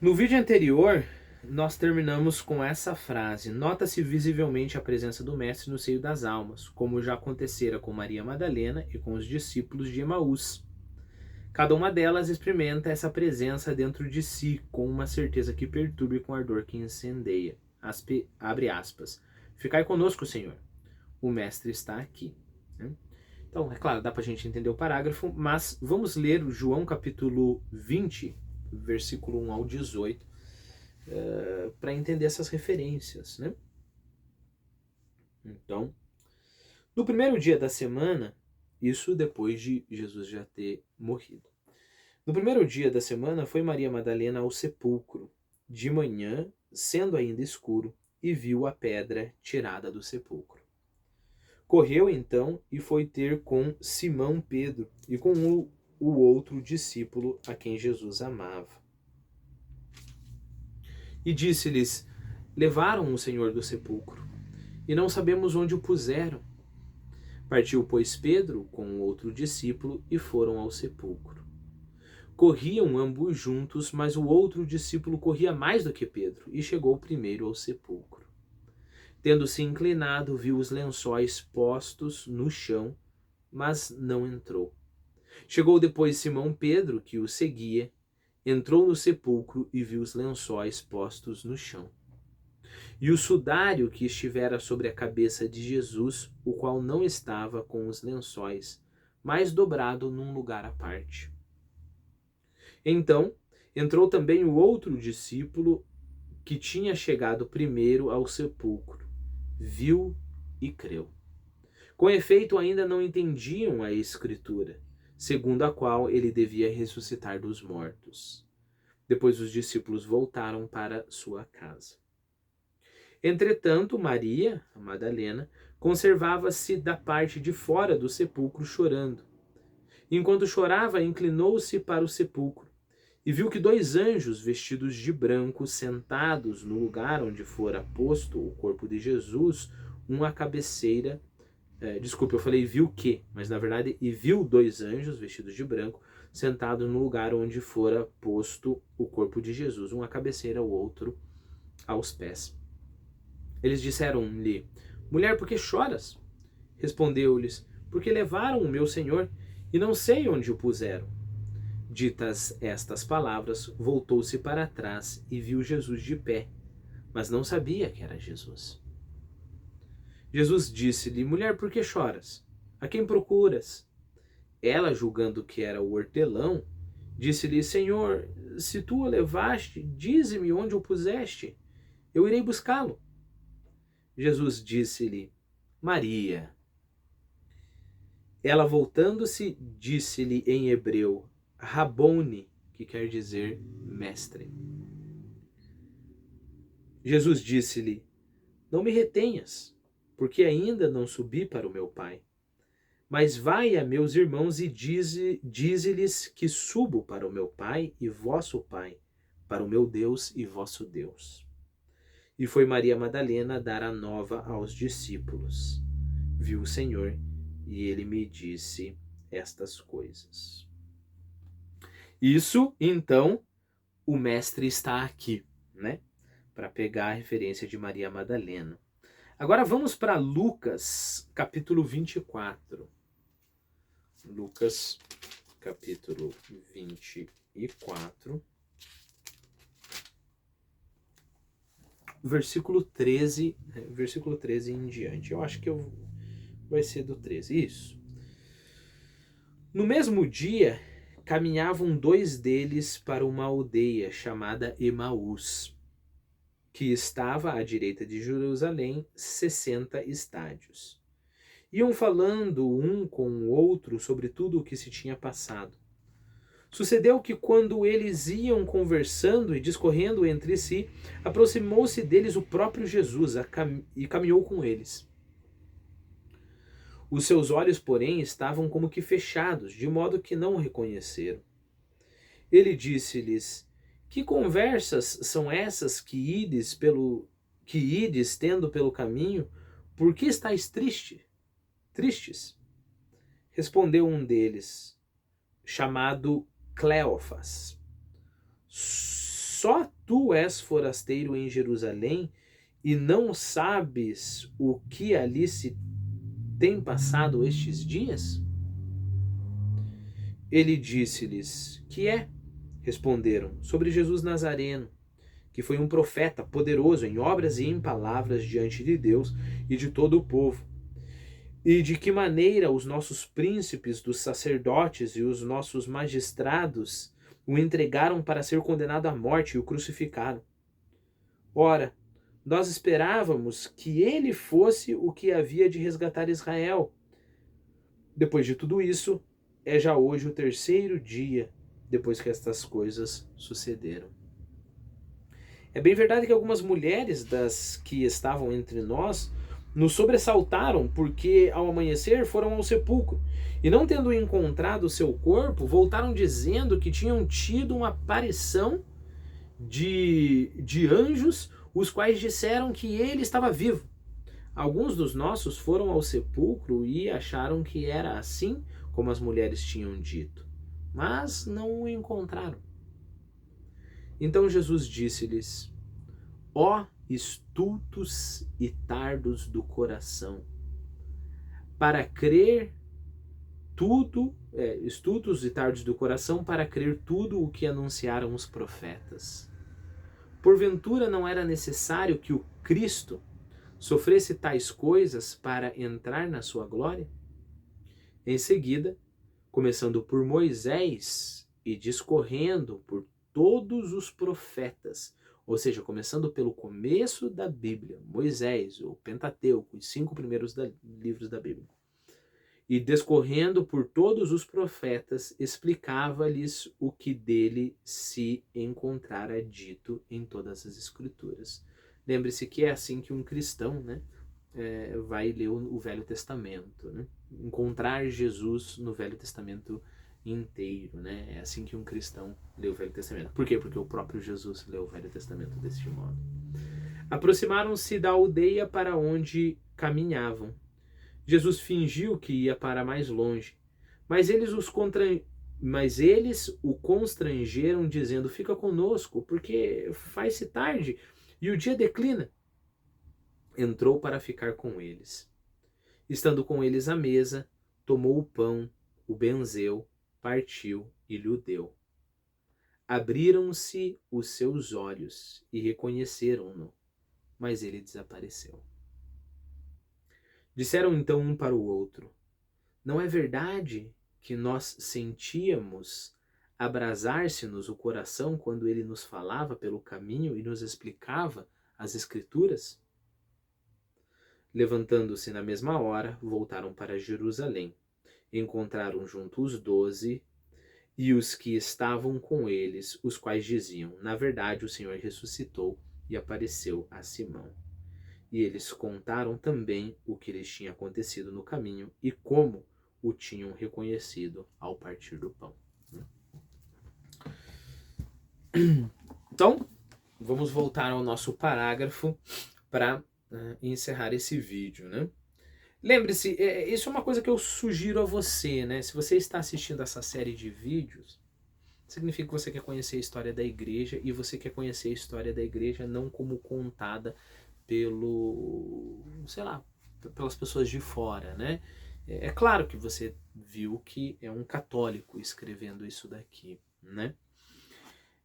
No vídeo anterior, nós terminamos com essa frase: nota-se visivelmente a presença do Mestre no seio das almas, como já acontecera com Maria Madalena e com os discípulos de Emaús. Cada uma delas experimenta essa presença dentro de si, com uma certeza que perturba e com ardor que incendeia. Abre aspas. Ficai conosco, Senhor. O Mestre está aqui. Então, é claro, dá para a gente entender o parágrafo, mas vamos ler João capítulo 20, versículo 1 ao 18, para entender essas referências, né? Então, no primeiro dia da semana, isso depois de Jesus já ter morrido. No primeiro dia da semana foi Maria Madalena ao sepulcro, de manhã, sendo ainda escuro, e viu a pedra tirada do sepulcro. Correu então e foi ter com Simão Pedro e com o outro discípulo a quem Jesus amava. E disse-lhes: levaram o Senhor do sepulcro, e não sabemos onde o puseram. Partiu, pois, Pedro com o outro discípulo e foram ao sepulcro. Corriam ambos juntos, mas o outro discípulo corria mais do que Pedro e chegou primeiro ao sepulcro. Tendo-se inclinado, viu os lençóis postos no chão, mas não entrou. Chegou depois Simão Pedro, que o seguia, entrou no sepulcro e viu os lençóis postos no chão. E o sudário que estivera sobre a cabeça de Jesus, o qual não estava com os lençóis, mas dobrado num lugar à parte. Então entrou também o outro discípulo que tinha chegado primeiro ao sepulcro, viu e creu. Com efeito, ainda não entendiam a Escritura, segundo a qual ele devia ressuscitar dos mortos. Depois os discípulos voltaram para sua casa. Entretanto, Maria, a Madalena, conservava-se da parte de fora do sepulcro chorando. Enquanto chorava, inclinou-se para o sepulcro e viu que 2 anjos vestidos de branco, sentados no lugar onde fora posto o corpo de Jesus, um à cabeceira. Desculpe, eu falei viu que, mas na verdade, e viu 2 anjos vestidos de branco, sentados no lugar onde fora posto o corpo de Jesus, um à cabeceira, o outro aos pés. Eles disseram-lhe: mulher, por que choras? Respondeu-lhes: porque levaram o meu Senhor e não sei onde o puseram. Ditas estas palavras, voltou-se para trás e viu Jesus de pé, mas não sabia que era Jesus. Jesus disse-lhe: mulher, por que choras? A quem procuras? Ela, julgando que era o hortelão, disse-lhe: Senhor, se tu o levaste, dize-me onde o puseste. Eu irei buscá-lo. Jesus disse-lhe: Maria. Ela, voltando-se, disse-lhe em hebreu: Rabone, que quer dizer mestre. Jesus disse-lhe: não me retenhas, porque ainda não subi para o meu Pai. Mas vai a meus irmãos e dize-lhes que subo para o meu Pai e vosso Pai, para o meu Deus e vosso Deus. E foi Maria Madalena dar a nova aos discípulos. Viu o Senhor e ele me disse estas coisas. Isso, então, o mestre está aqui, né? Para pegar a referência de Maria Madalena. Agora vamos para Lucas, capítulo 24. Lucas, capítulo 24. Versículo 13 em diante. Eu acho que vai ser do 13. Isso. No mesmo dia, caminhavam 2 deles para uma aldeia chamada Emaús, que estava à direita de Jerusalém, 60 estádios. Iam falando um com o outro sobre tudo o que se tinha passado. Sucedeu que, quando eles iam conversando e discorrendo entre si, aproximou-se deles o próprio Jesus e caminhou com eles. Os seus olhos, porém, estavam como que fechados, de modo que não o reconheceram. Ele disse-lhes: que conversas são essas que ides tendo pelo caminho? Por que estáis tristes? Respondeu um deles, chamado Cleofas: só tu és forasteiro em Jerusalém e não sabes o que ali se tem passado estes dias? Ele disse-lhes: Que é? Responderam: Sobre Jesus Nazareno, que foi um profeta poderoso em obras e em palavras diante de Deus e de todo o povo. E de que maneira os nossos príncipes dos sacerdotes e os nossos magistrados o entregaram para ser condenado à morte e o crucificaram. Ora, nós esperávamos que ele fosse o que havia de resgatar Israel. Depois de tudo isso, é já hoje o terceiro dia depois que estas coisas sucederam. É bem verdade que algumas mulheres das que estavam entre nós nos sobressaltaram porque ao amanhecer foram ao sepulcro e não tendo encontrado o seu corpo, voltaram dizendo que tinham tido uma aparição de anjos, os quais disseram que ele estava vivo. Alguns dos nossos foram ao sepulcro e acharam que era assim como as mulheres tinham dito, mas não o encontraram. Então Jesus disse-lhes: Ó estultos e tardos do coração, para crer tudo, estultos e tardos do coração, para crer tudo o que anunciaram os profetas. Porventura não era necessário que o Cristo sofresse tais coisas para entrar na sua glória? Em seguida, começando por Moisés e discorrendo por todos os profetas, ou seja, começando pelo começo da Bíblia, Moisés, o Pentateuco, os 5 primeiros livros da Bíblia, e discorrendo por todos os profetas, explicava-lhes o que dele se encontrara dito em todas as Escrituras. Lembre-se que é assim que um cristão, né, vai ler o Velho Testamento, né? Encontrar Jesus no Velho Testamento inteiro, né? É assim que um cristão lê o Velho Testamento. Por quê? Porque o próprio Jesus leu o Velho Testamento deste modo. Aproximaram-se da aldeia para onde caminhavam. Jesus fingiu que ia para mais longe, mas eles o constrangeram, dizendo: Fica conosco, porque faz-se tarde e o dia declina. Entrou para ficar com eles. Estando com eles à mesa, tomou o pão, o benzeu, partiu e lhe deu. Abriram-se os seus olhos e reconheceram-no, mas ele desapareceu. Disseram então um para o outro: Não é verdade que nós sentíamos abrasar-se-nos o coração quando ele nos falava pelo caminho e nos explicava as Escrituras? Levantando-se na mesma hora, voltaram para Jerusalém. Encontraram junto os 12 e os que estavam com eles, os quais diziam: Na verdade, o Senhor ressuscitou e apareceu a Simão. E eles contaram também o que lhes tinha acontecido no caminho e como o tinham reconhecido ao partir do pão. Então, vamos voltar ao nosso parágrafo para encerrar esse vídeo, né? Lembre-se, isso é uma coisa que eu sugiro a você, né? Se você está assistindo essa série de vídeos, significa que você quer conhecer a história da igreja e você quer conhecer a história da igreja não como contada pelas pessoas de fora, né? É claro que você viu que é um católico escrevendo isso daqui, né?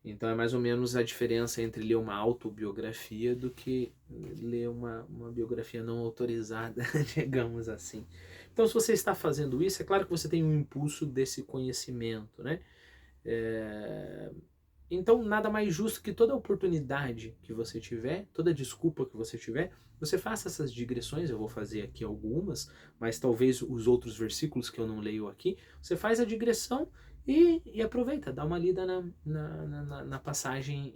Então é mais ou menos a diferença entre ler uma autobiografia do que ler uma biografia não autorizada, digamos assim. Então se você está fazendo isso, é claro que você tem um impulso desse conhecimento, né? Então nada mais justo que toda oportunidade que você tiver, toda desculpa que você tiver, você faça essas digressões. Eu vou fazer aqui algumas, mas talvez os outros versículos que eu não leio aqui, você faz a digressão e aproveita, dá uma lida na passagem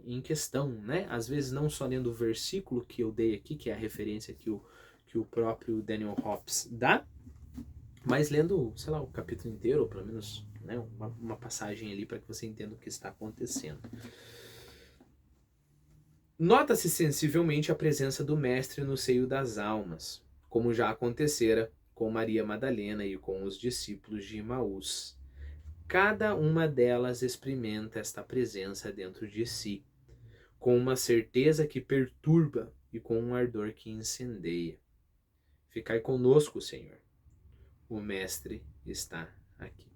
em questão, né? Às vezes não só lendo o versículo que eu dei aqui, que é a referência que o próprio Daniel Hobbes dá, mas lendo, sei lá, o capítulo inteiro, ou pelo menos, né, uma passagem ali para que você entenda o que está acontecendo. Nota-se sensivelmente a presença do Mestre no seio das almas, como já acontecera com Maria Madalena e com os discípulos de Emaús. Cada uma delas experimenta esta presença dentro de si, com uma certeza que perturba e com um ardor que incendeia. Ficai conosco, Senhor. O Mestre está aqui.